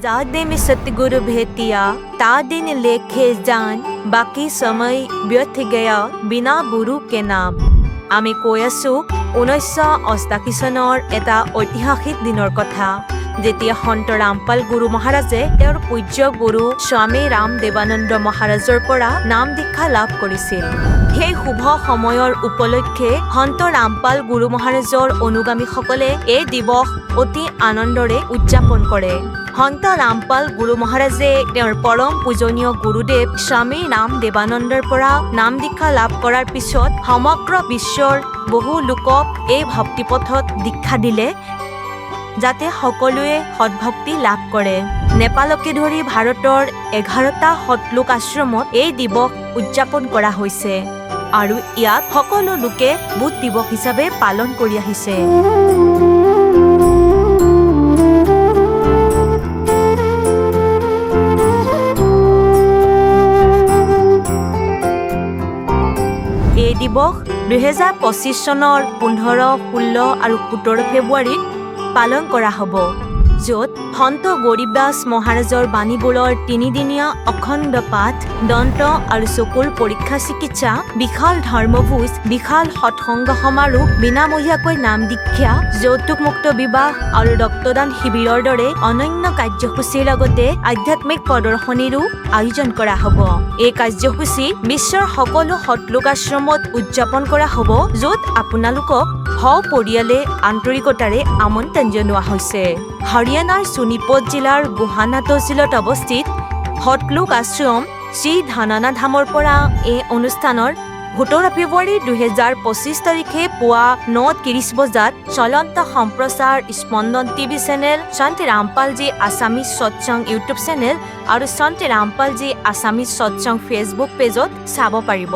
जा दिन सतगुरु भेटिया ता दिन लेखे जान बाकी समय व्यर्थ गया बिना गुरु के नाम। আমি কৈ আছো 1988 চনৰ এটা ঐতিহাসিক দিনৰ কথা যেতিয়া সন্ত ৰামপাল গুৰু মহাৰাজে তেওঁৰ পূজ্য গুৰু স্বামী ৰাম দেৱানন্দ মহাৰাজৰ পৰা নাম দীক্ষা লাভ কৰিছিল। সেই শুভ সময়ৰ উপলক্ষে সন্ত ৰামপাল গুৰু মহাৰাজৰ অনুগামীসকলে এই দিৱস অতি আনন্দৰে উদযাপন কৰে। সন্ত ৰামপাল গুৰু মহাৰাজে তেওঁৰ পৰম পূজনীয় গুৰুদেৱ স্বামী ৰাম দেৱানন্দৰ পৰা নাম দীক্ষা লাভ কৰাৰ পিছত সমগ্ৰ বিশ্বৰ বহু লোকক এই ভক্তিপথত দীক্ষা দিলে যাতে সকলোৱে সৎভক্তি লাভ কৰে। নেপালকে ধৰি ভাৰতৰ 11টা সতলোক আশ্ৰমত এই দিৱস উদযাপন কৰা হৈছে আৰু ইয়াক সকলো লোকে বুধ দিৱস হিচাপে পালন কৰি আহিছে। এই দিৱস 2025 চনৰ 15, 16 আৰু 17 ফেব্ৰুৱাৰীত পালন কৰা হ'ব, য'ত সন্ত গৰীবদাস মহাৰাজৰ বাণীবোৰৰ 3দিনীয়া অখণ্ড পাঠ, দন্ত আৰু চকুৰ পৰীক্ষা চিকিৎসা, বিশাল ধৰ্মভোজ, বিশাল সৎসংগ সমাৰোহ, বিনামূলীয়াকৈ নাম দীক্ষা, যৌতুকমুক্ত বিবাহ আৰু ৰক্তদান শিবিৰৰ দৰে অনন্য কাৰ্যসূচীৰ লগতে আধ্যাত্মিক প্ৰদৰ্শনীৰো আয়োজন কৰা হ'ব। এই কাৰ্যসূচী বিশ্বৰ সকলো সতলোক আশ্ৰমত উদযাপন কৰা হ'ব, য'ত আপোনালোকক সপৰিয়ালে আন্তৰিকতাৰে আমন্ত্ৰণ জনোৱা হৈছে। হাৰিয়ানাৰ সোনিপত জিলাৰ গোহানা তহচিলত অৱস্থিত সতলোক আশ্ৰম শ্ৰী ধানানা ধামৰ পৰা এই অনুষ্ঠানৰ 17 ফেব্ৰুৱাৰী 2025 তাৰিখে পুৱা 9:30 বজাত চলন্ত সম্প্ৰচাৰ স্পন্দন টিভি চেনেল, সন্ত ৰামপালজী আছামিজ সৎসং ইউটিউব চেনেল আৰু সন্ত ৰামপালজী আছামিজ সৎসং ফেচবুক পেজত চাব পাৰিব।